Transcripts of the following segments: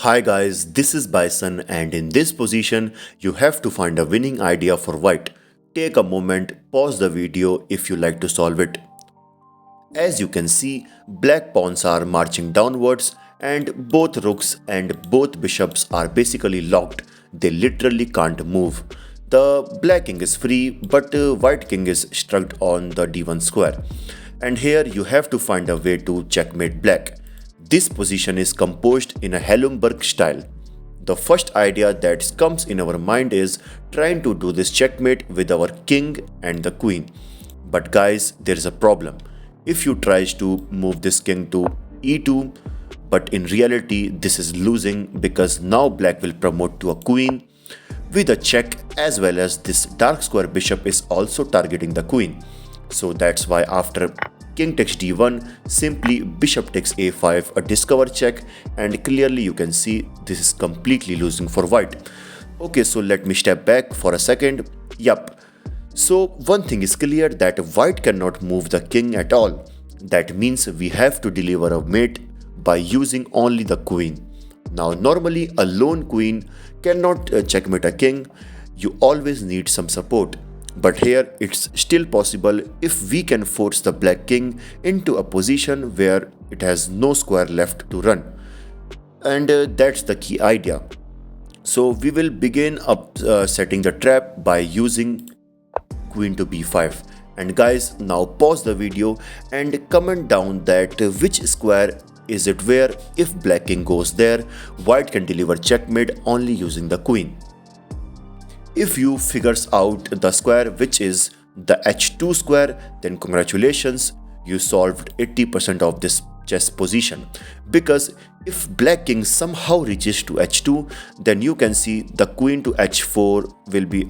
Hi guys, this is Bison, and in this position, you have to find a winning idea for white. Take a moment, pause the video if you like to solve it. As you can see, black pawns are marching downwards and both rooks and both bishops are basically locked. They literally can't move. The black king is free, but white king is stuck on the d1 square. And here you have to find a way to checkmate black. This position is composed in a Halumbirek-style. The first idea that comes in our mind is trying to do this checkmate with our king and the queen. But guys, there is a problem. If you try to move this king to e2, but in reality this is losing because now black will promote to a queen with a check, as well as this dark square bishop is also targeting the queen. So that's why after king takes d1, simply bishop takes a5, a discover check, and clearly you can see this is completely losing for white. Okay, so let me step back for a second. Yup. So one thing is clear, that white cannot move the king at all. That means we have to deliver a mate by using only the queen. Now normally a lone queen cannot checkmate a king. You always need some support. But here it's still possible if we can force the black king into a position where it has no square left to run. And that's the key idea. So we will begin up setting the trap by using queen to b5. And guys, now pause the video and comment down that which square is it where if black king goes there, white can deliver checkmate only using the queen. If you figures out the square which is the h2 square, then congratulations, you solved 80% of this chess position. Because if black king somehow reaches to h2, then you can see the queen to h4 will be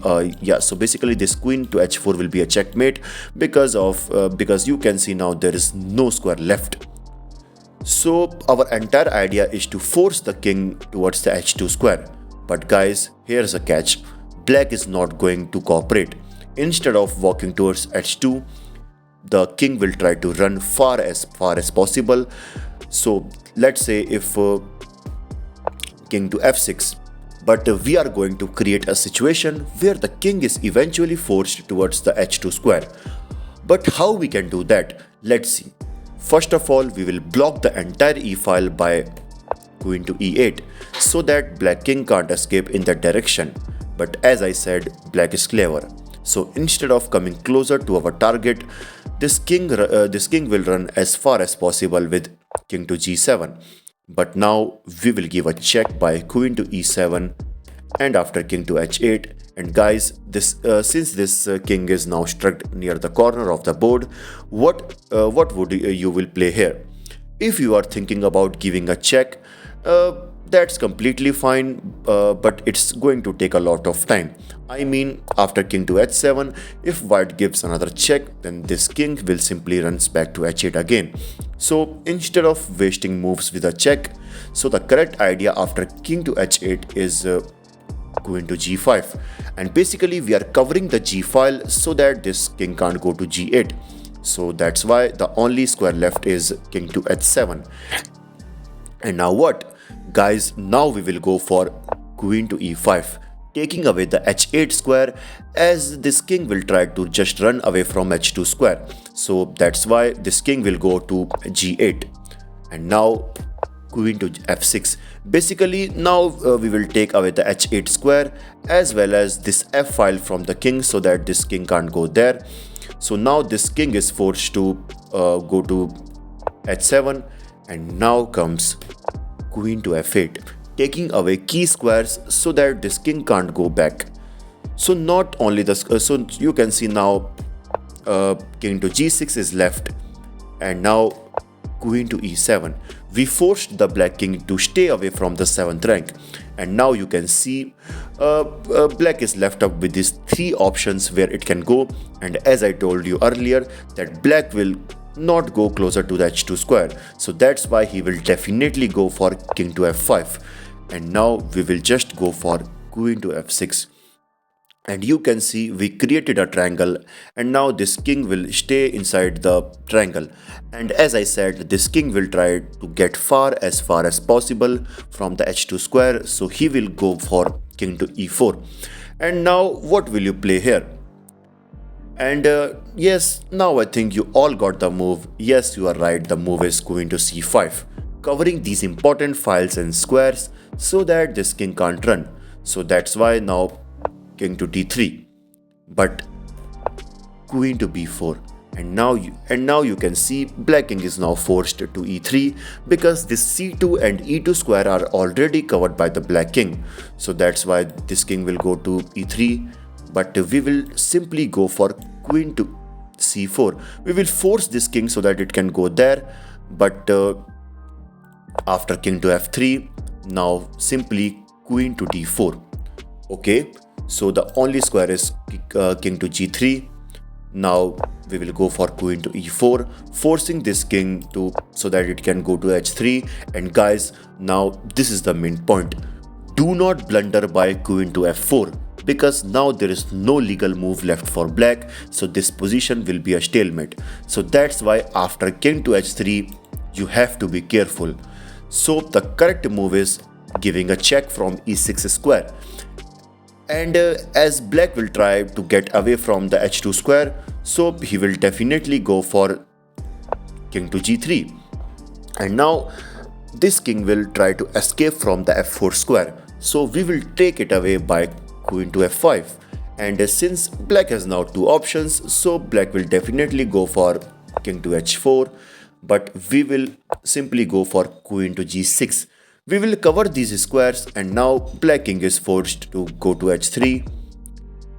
so basically this queen to h4 will be a checkmate because you can see now there is no square left. So our entire idea is to force the king towards the h2 square. But guys, here's a catch. Black is not going to cooperate. Instead of walking towards h2, the king will try to run far as possible. So let's say if king to f6, but we are going to create a situation where the king is eventually forced towards the h2 square. But how we can do that? Let's see. First of all, we will block the entire e-file by queen to e8 so that black king can't escape in that direction. But as I said, black is clever. So instead of coming closer to our target, this king will run as far as possible with king to g7. But now we will give a check by queen to e7 and after king to h8. And guys, since this king is now struck near the corner of the board, what would you will play here? If you are thinking about giving a check, that's completely fine, but it's going to take a lot of time. I mean, after king to h7, if white gives another check, then this king will simply runs back to h8 again. So instead of wasting moves with a check, so the correct idea after king to h8 is queen to g5. And basically we are covering the g file so that this king can't go to g8. So that's why the only square left is king to h7. And now what? Guys, now we will go for queen to e5, taking away the h8 square, as this king will try to just run away from h2 square. So that's why this king will go to g8. And now queen to f6. Basically now we will take away the h8 square as well as this f file from the king so that this king can't go there. So now this king is forced to go to h7, and now comes queen to f8, taking away key squares so that this king can't go back. So not only this, so you can see now king to g6 is left, and now queen to e7. We forced the black king to stay away from the 7th rank, and now you can see black is left up with these three options where it can go. And as I told you earlier, that black will not go closer to the h2 square, so that's why he will definitely go for king to f5. And now we will just go for queen to f6. and you can see we created a triangle, and now this king will stay inside the triangle. And as I said, this king will try to get far as possible from the h2 square, so he will go for king to e4. And now what will you play here? And yes, now I think you all got the move. Yes, you are right, the move is queen to c5, covering these important files and squares so that this king can't run. So that's why now king to d3, but queen to b4. And now you can see black king is now forced to e3 because this c2 and e2 square are already covered by the black king. So that's why this king will go to e3, but we will simply go for queen to c4. We will force this king so that it can go there, but after king to f3, now simply queen to d4. Okay, so the only square is king to g3. Now we will go for queen to e4, forcing this king to so that it can go to h3. And guys, now this is the main point. Do not blunder by queen to f4, because now there is no legal move left for black, so this position will be a stalemate. So that's why after king to h3, you have to be careful. So the correct move is giving a check from e6 square. And as black will try to get away from the h2 square, so he will definitely go for king to g3. And now this king will try to escape from the f4 square, so we will take it away by queen to f5. And since black has now two options, so black will definitely go for king to h4, but we will simply go for queen to g6. We will cover these squares, and now black king is forced to go to h3,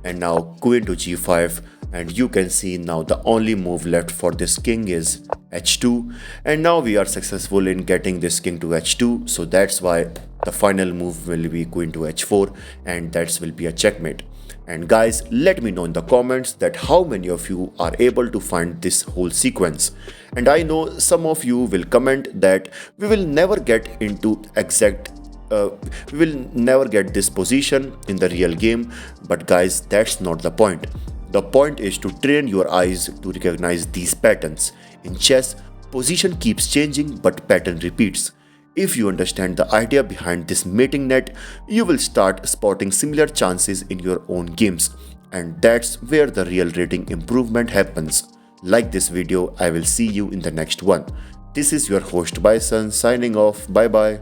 and now queen to g5. And you can see now the only move left for this king is h2, and now we are successful in getting this king to h2. So that's why the final move will be queen to h4, and that will be a checkmate. And guys, let me know in the comments that how many of you are able to find this whole sequence. And I know some of you will comment that we will never get into we will never get this position in the real game. But guys, that's not the point. The point is to train your eyes to recognize these patterns. In chess, position keeps changing but pattern repeats. If you understand the idea behind this mating net, you will start spotting similar chances in your own games. And that's where the real rating improvement happens. Like this video, I will see you in the next one. This is your host Bison signing off. Bye bye.